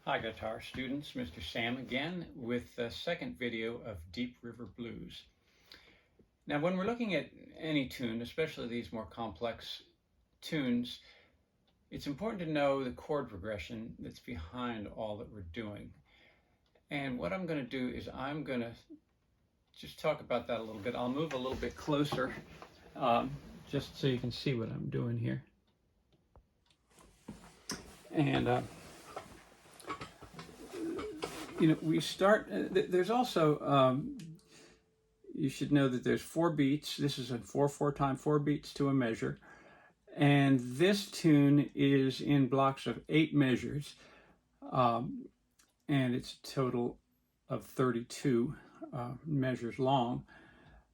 Hi guitar students, Mr. Sam again with the second video of Deep River Blues. Now when we're looking at any tune, especially these more complex tunes, it's important to know the chord progression that's behind all that we're doing. And what I'm going to do is I'm going to just talk about that a little bit. I'll move a little bit closer just so you can see what I'm doing here. And we start, there's also, you should know that there's 4 beats. This is a 4/4 time, 4 beats to a measure. And this tune is in blocks of 8 measures. And it's a total of 32 measures long,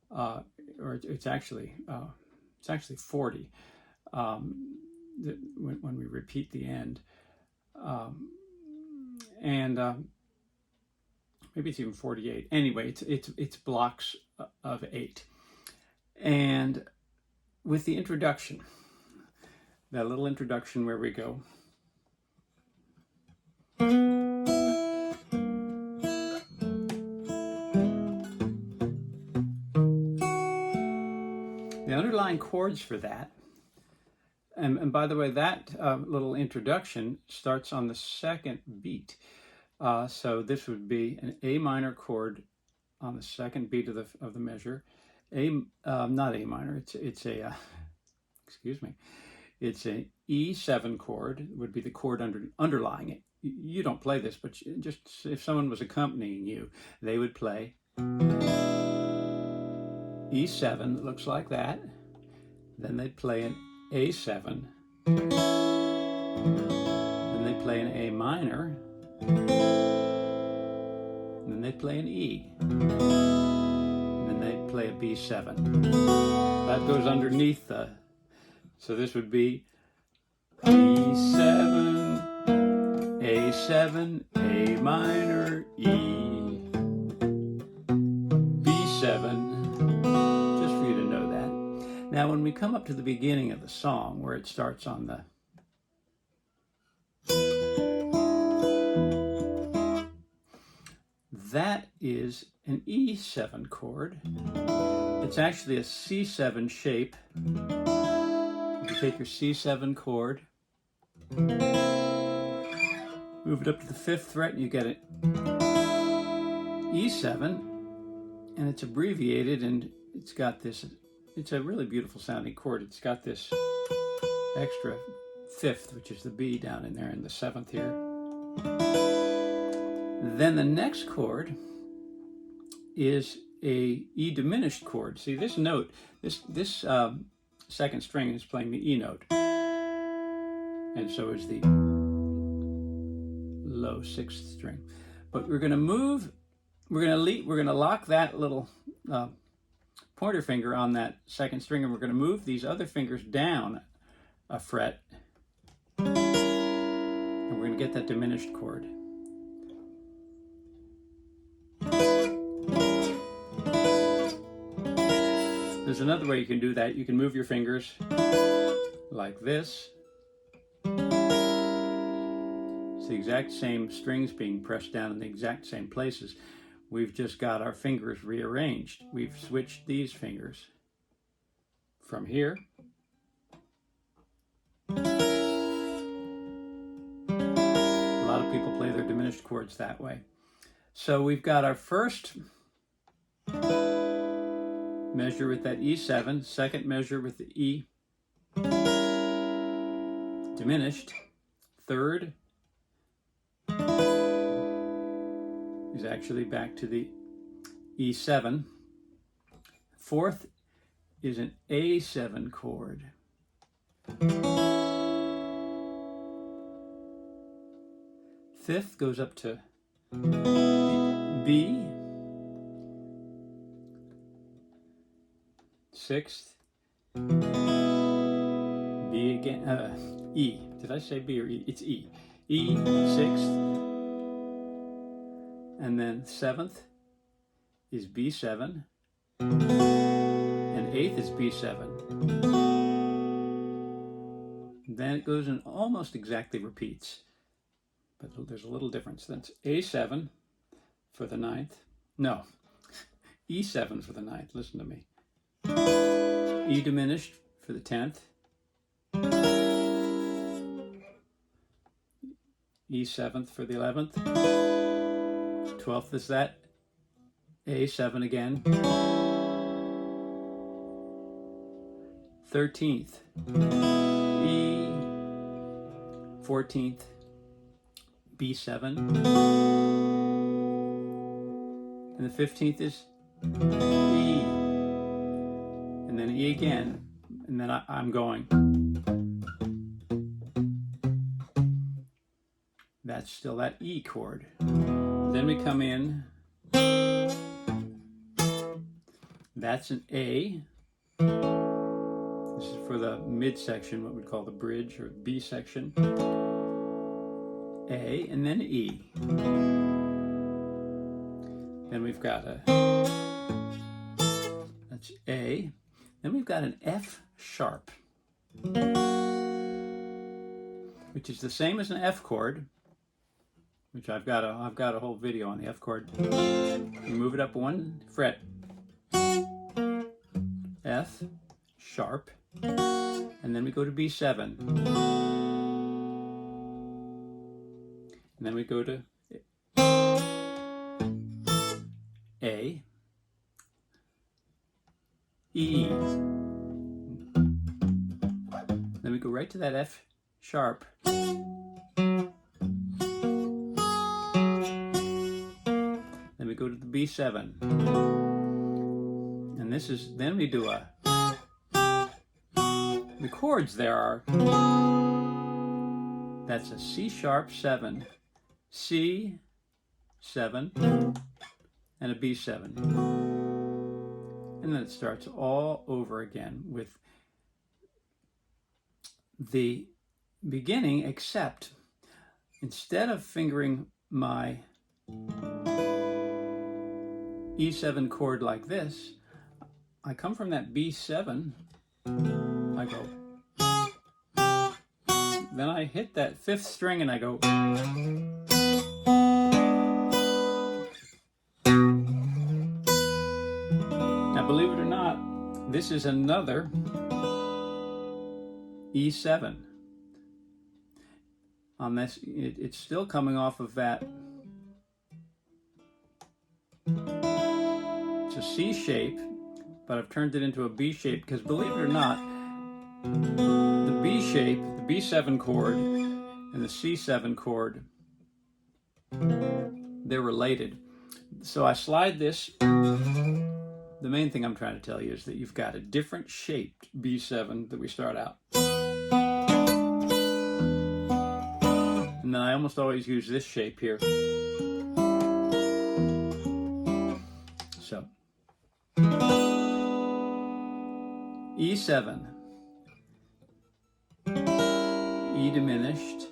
or it's actually 40 when we repeat the end. Maybe it's even 48. Anyway, it's blocks of 8. And with the introduction, that little introduction where we go. The underlying chords for that, and by the way, that little introduction starts on the second beat. So this would be an A minor chord on the second beat of the measure. Not A minor. It's a It's an E7 chord. Would be the chord underlying it. You don't play this, but just if someone was accompanying you, they would play E7. It looks like that. Then they'd play an A7. Then they play an A minor. And then they play an E. And then they play a B7. That goes underneath the... So this would be E7, A7, A minor, E, B7. Just for you to know that. Now when we come up to the beginning of the song, where it starts on the... That is an E7 chord. It's actually a C7 shape. You take your C7 chord, move it up to the 5th fret, and you get it E7, and it's abbreviated, and it's got this, it's a really beautiful sounding chord. It's got this extra 5th, which is the B down in there, and the 7th here. Then the next chord is a E diminished chord. See this note, this second string is playing the E note, and so is the low 6th string. But we're going to move, we're going to lock that little pointer finger on that second string, and we're going to move these other fingers down a fret, and we're going to get that diminished chord. There's another way you can do that. You can move your fingers like this. It's the exact same strings being pressed down in the exact same places. We've just got our fingers rearranged. We've switched these fingers from here. A lot of people play their diminished chords that way. So we've got our first measure with that E7, second measure with the E diminished, third is actually back to the E7, fourth is an A7 chord, fifth goes up to B, 6th, B again, E. Did I say B or E? It's E. E, 6th, and then 7th is B7, and 8th is B7. Then it goes and almost exactly repeats. but there's a little difference. That's A7 for the 9th. No, E7 for the 9th. Listen to me. E diminished for the 10th. E7th for the 11th. 12th is that. A7 again. 13th. E. 14th. B7. And the 15th is E. And then E again. And then I'm going. That's still that E chord. Then we come in. That's an A. This is for the midsection, what we'd call the bridge or B section. A and then E. Then we've got that's A. Then we've got an F sharp, which is the same as an F chord, which I've got a whole video on the F chord. You move it up one fret, F sharp, and then we go to B7, and then we go to A, E, then we go right to that F sharp, then we go to the B7, and this is, then we do the chords there are, that's a C sharp 7, C 7, and a B7. And then it starts all over again with the beginning, except instead of fingering my E7 chord like this, I come from that B7, I go, then I hit that 5th string and I go, now believe it or not, this is another E7. On this, it's still coming off of that, it's a C shape, but I've turned it into a B shape because believe it or not, the B shape, the B7 chord and the C7 chord, they're related. So I slide this. The main thing I'm trying to tell you is that you've got a different shaped B7 that we start out. And then I almost always use this shape here. So E7, E diminished,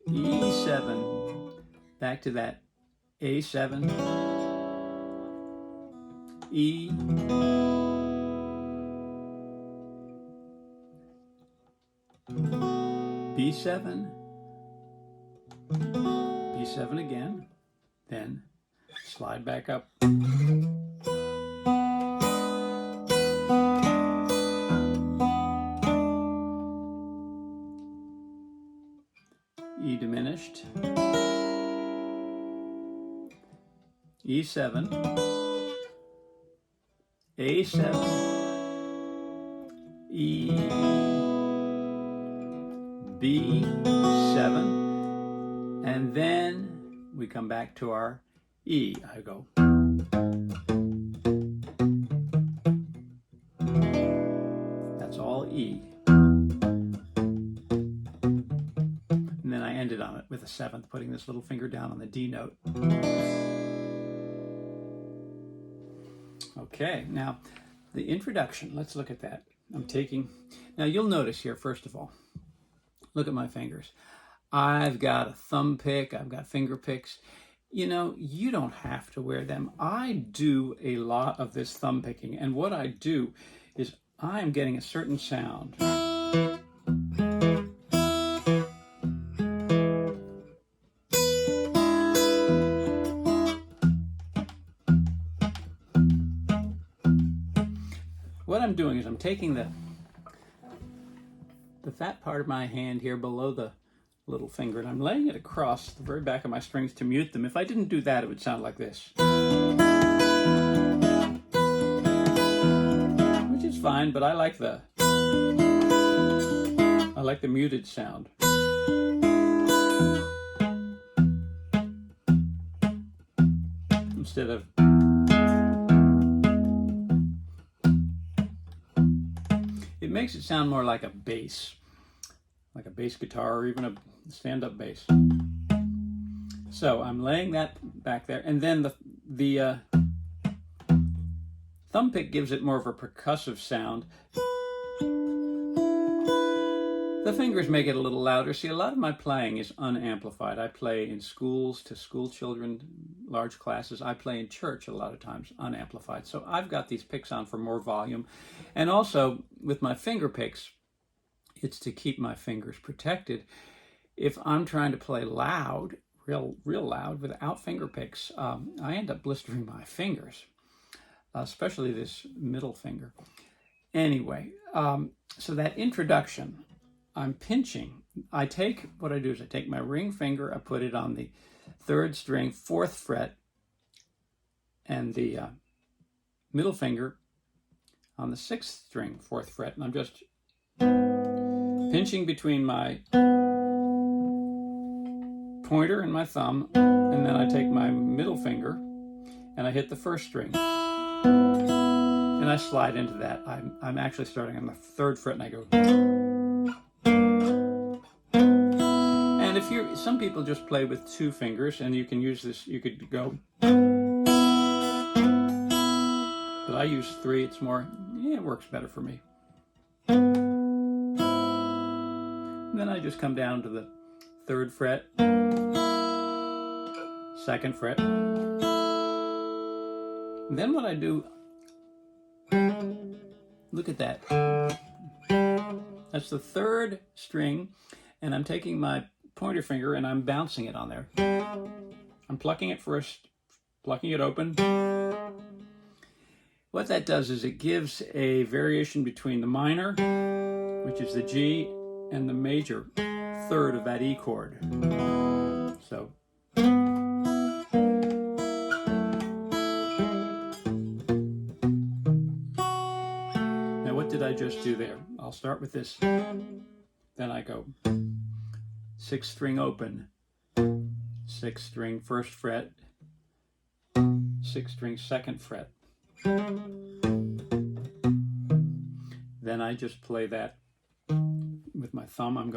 E7, back to that A7, E, B7, B7 again, then slide back up. E diminished, E7, A7, E, B7, and then we come back to our E. I go. That's all E. And then I ended on it with a 7th, putting this little finger down on the D note. Okay, now the introduction, let's look at that. I'm taking, now you'll notice here, first of all, look at my fingers. I've got a thumb pick, I've got finger picks. You know, you don't have to wear them. I do a lot of this thumb picking, and what I do is I'm getting a certain sound. I'm doing is I'm taking the fat part of my hand here below the little finger, and I'm laying it across the very back of my strings to mute them. If I didn't do that, it would sound like this, which is fine, but I like the muted sound. Instead of it makes it sound more like a bass guitar, or even a stand-up bass. So I'm laying that back there, and then the thumb pick gives it more of a percussive sound. The fingers make it a little louder. See, a lot of my playing is unamplified. I play in schools to school children, large classes. I play in church a lot of times, unamplified. So I've got these picks on for more volume. And also, with my finger picks, it's to keep my fingers protected. If I'm trying to play loud, real loud, without finger picks, I end up blistering my fingers, especially this middle finger. Anyway, so that introduction, I'm pinching. What I do is I take my ring finger, I put it on the 3rd string, 4th fret, and the middle finger on the 6th string, 4th fret, and I'm just pinching between my pointer and my thumb, and then I take my middle finger and I hit the 1st string, and I slide into that. I'm actually starting on the 3rd fret, and I go. And if some people just play with 2 fingers, and you can use this, you could go, but I use 3. It's more, it works better for me. And then I just come down to the 3rd fret, 2nd fret. And then what I do, look at that. That's the 3rd string, and I'm taking my pointer finger and I'm bouncing it on there. I'm plucking it first, plucking it open. What that does is it gives a variation between the minor, which is the G, and the major 3rd of that E chord. So. Now what did I just do there? I'll start with this. Then I go 6th string open, 6th string 1st fret, 6th string 2nd fret. Then I just play that with my thumb. I'm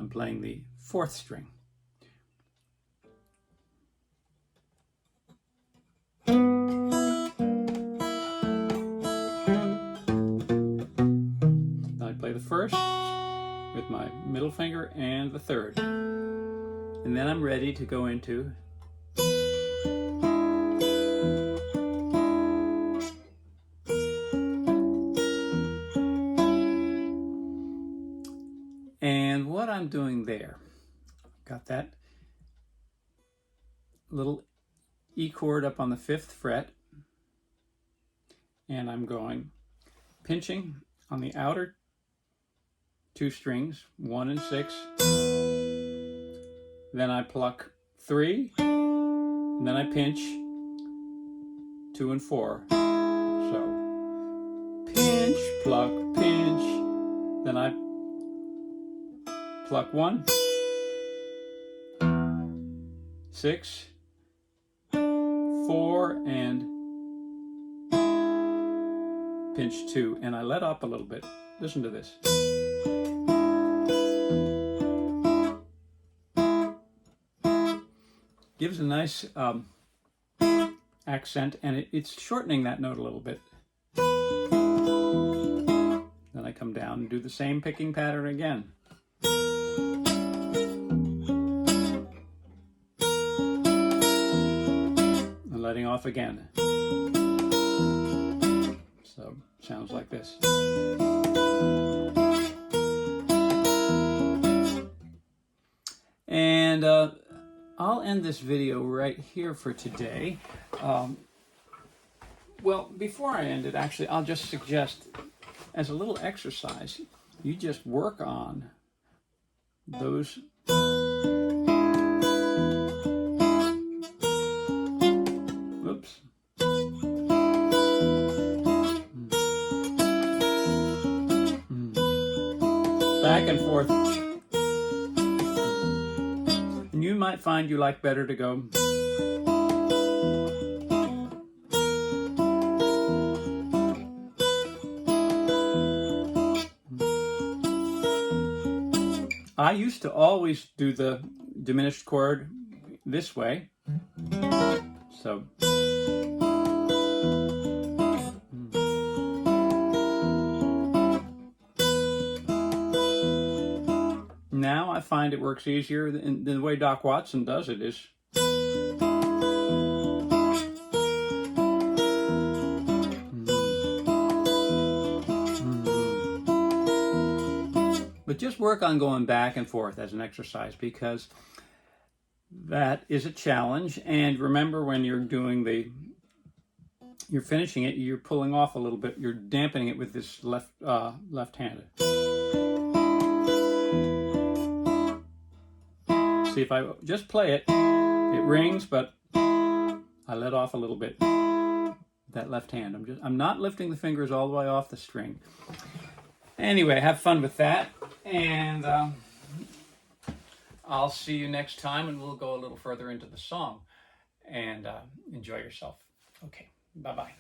playing the 4th string. Then I play the 1st with my middle finger and the 3rd. And then I'm ready to go into and what I'm doing there, got that little E chord up on the 5th fret, and I'm going pinching on the outer 2 strings, 1 and 6. Then I pluck 3, and then I pinch 2 and 4. So pinch, pluck, pinch. Then I pluck 1, 6, 4, and pinch 2. And I let up a little bit. Listen to this. Gives a nice accent, and it's shortening that note a little bit. Then I come down and do the same picking pattern again. And letting off again. So, sounds like this. And I'll end this video right here for today. Well, before I end it, actually, I'll just suggest, as a little exercise, you just work on those. Oops. Back and forth. And you might find you like better to go. I used to always do the diminished chord this way. So. Now I find it works easier than the way Doc Watson does it is. But just work on going back and forth as an exercise, because that is a challenge. And remember, when you're doing you're finishing it, you're pulling off a little bit, you're dampening it with this left-handed. See, if I just play it, it rings, but I let off a little bit. That left hand. I'm not lifting the fingers all the way off the string. Anyway, have fun with that, and I'll see you next time, and we'll go a little further into the song, and enjoy yourself. Okay, bye-bye.